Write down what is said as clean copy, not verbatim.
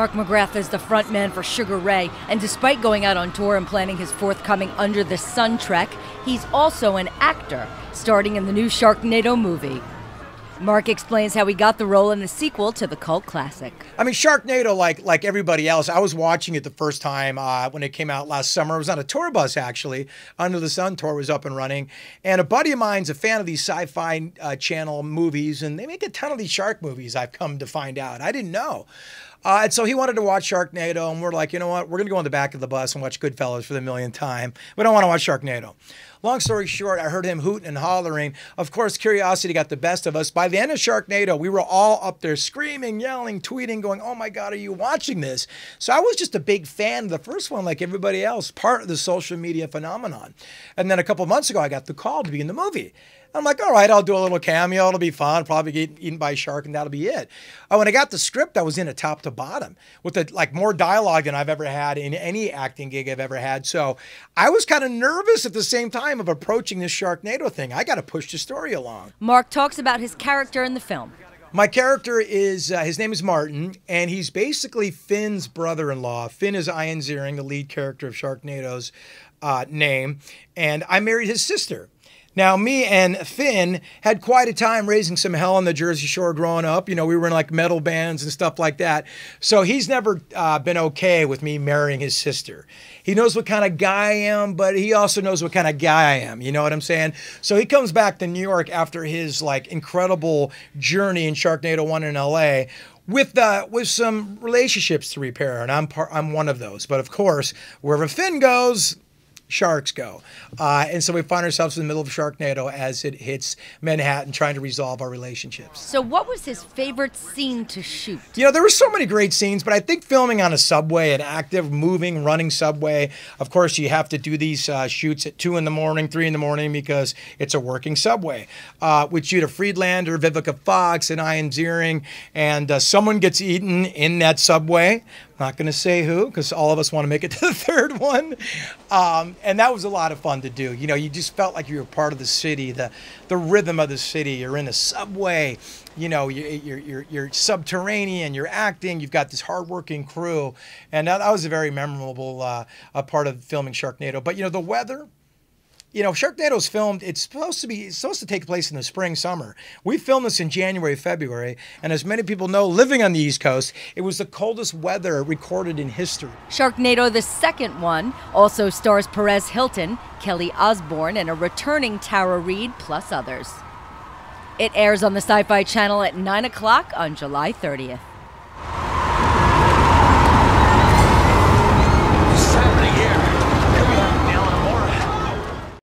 Mark McGrath is the frontman for Sugar Ray, and despite going out on tour and planning his forthcoming Under the Sun trek, he's also an actor, starring in the new Sharknado movie. Mark explains how he got the role in the sequel to the cult classic. I mean, Sharknado, like everybody else, I was watching it the first time when it came out last summer. I was on a tour bus, actually. Under the Sun tour was up and running. And a buddy of mine's a fan of these Syfy channel movies, and they make a ton of these shark movies, I've come to find out. I didn't know. And so he wanted to watch Sharknado, and we're like, you know what? We're going to go on the back of the bus and watch Goodfellas for the millionth time. We don't want to watch Sharknado. Long story short, I heard him hooting and hollering. Of course, curiosity got the best of us. By the end of Sharknado, we were all up there screaming, yelling, tweeting, going, oh my God, are you watching this? So I was just a big fan of the first one, like everybody else, part of the social media phenomenon. And then a couple months ago, I got the call to be in the movie. I'm like, all right, I'll do a little cameo. It'll be fun. Probably get eaten by a shark, and that'll be it. When I got the script, I was in it top to bottom with like more dialogue than I've ever had in any acting gig I've ever had. So I was kind of nervous at the same time of approaching this Sharknado thing. I got to push the story along. Mark talks about his character in the film. My character is, his name is Martin, and he's basically Finn's brother-in-law. Finn is Ian Ziering, the lead character of Sharknado's name, and I married his sister. Now, me and Finn had quite a time raising some hell on the Jersey Shore growing up. You know, we were in like metal bands and stuff like that. So he's never been okay with me marrying his sister. He knows what kind of guy I am, but he also knows what kind of guy I am. You know what I'm saying? So he comes back to New York after his like incredible journey in Sharknado 1 in LA with some relationships to repair, and I'm one of those. But of course, wherever Finn goes, sharks go. And so we find ourselves in the middle of Sharknado as it hits Manhattan, trying to resolve our relationships. So what was his favorite scene to shoot? You know, there were so many great scenes, but I think filming on a subway, an active, moving, running subway, of course, you have to do these shoots at 2 in the morning, 3 in the morning, because it's a working subway. We shoot a Friedlander, Vivica Fox, and Ian Ziering, and someone gets eaten in that subway. Not going to say who, because all of us want to make it to the third one. And that was a lot of fun to do. You know, you just felt like you were part of the city, the rhythm of the city. You're in a subway, you know, you're subterranean, you're acting, you've got this hardworking crew. And that was a very memorable part of filming Sharknado. But, you know, the weather. You know, Sharknado's filmed, it's supposed to take place in the spring, summer. We filmed this in January, February, and as many people know, living on the East Coast, it was the coldest weather recorded in history. Sharknado, the second one, also stars Perez Hilton, Kelly Osbourne, and a returning Tara Reid, plus others. It airs on the Syfy channel at 9 o'clock on July 30th.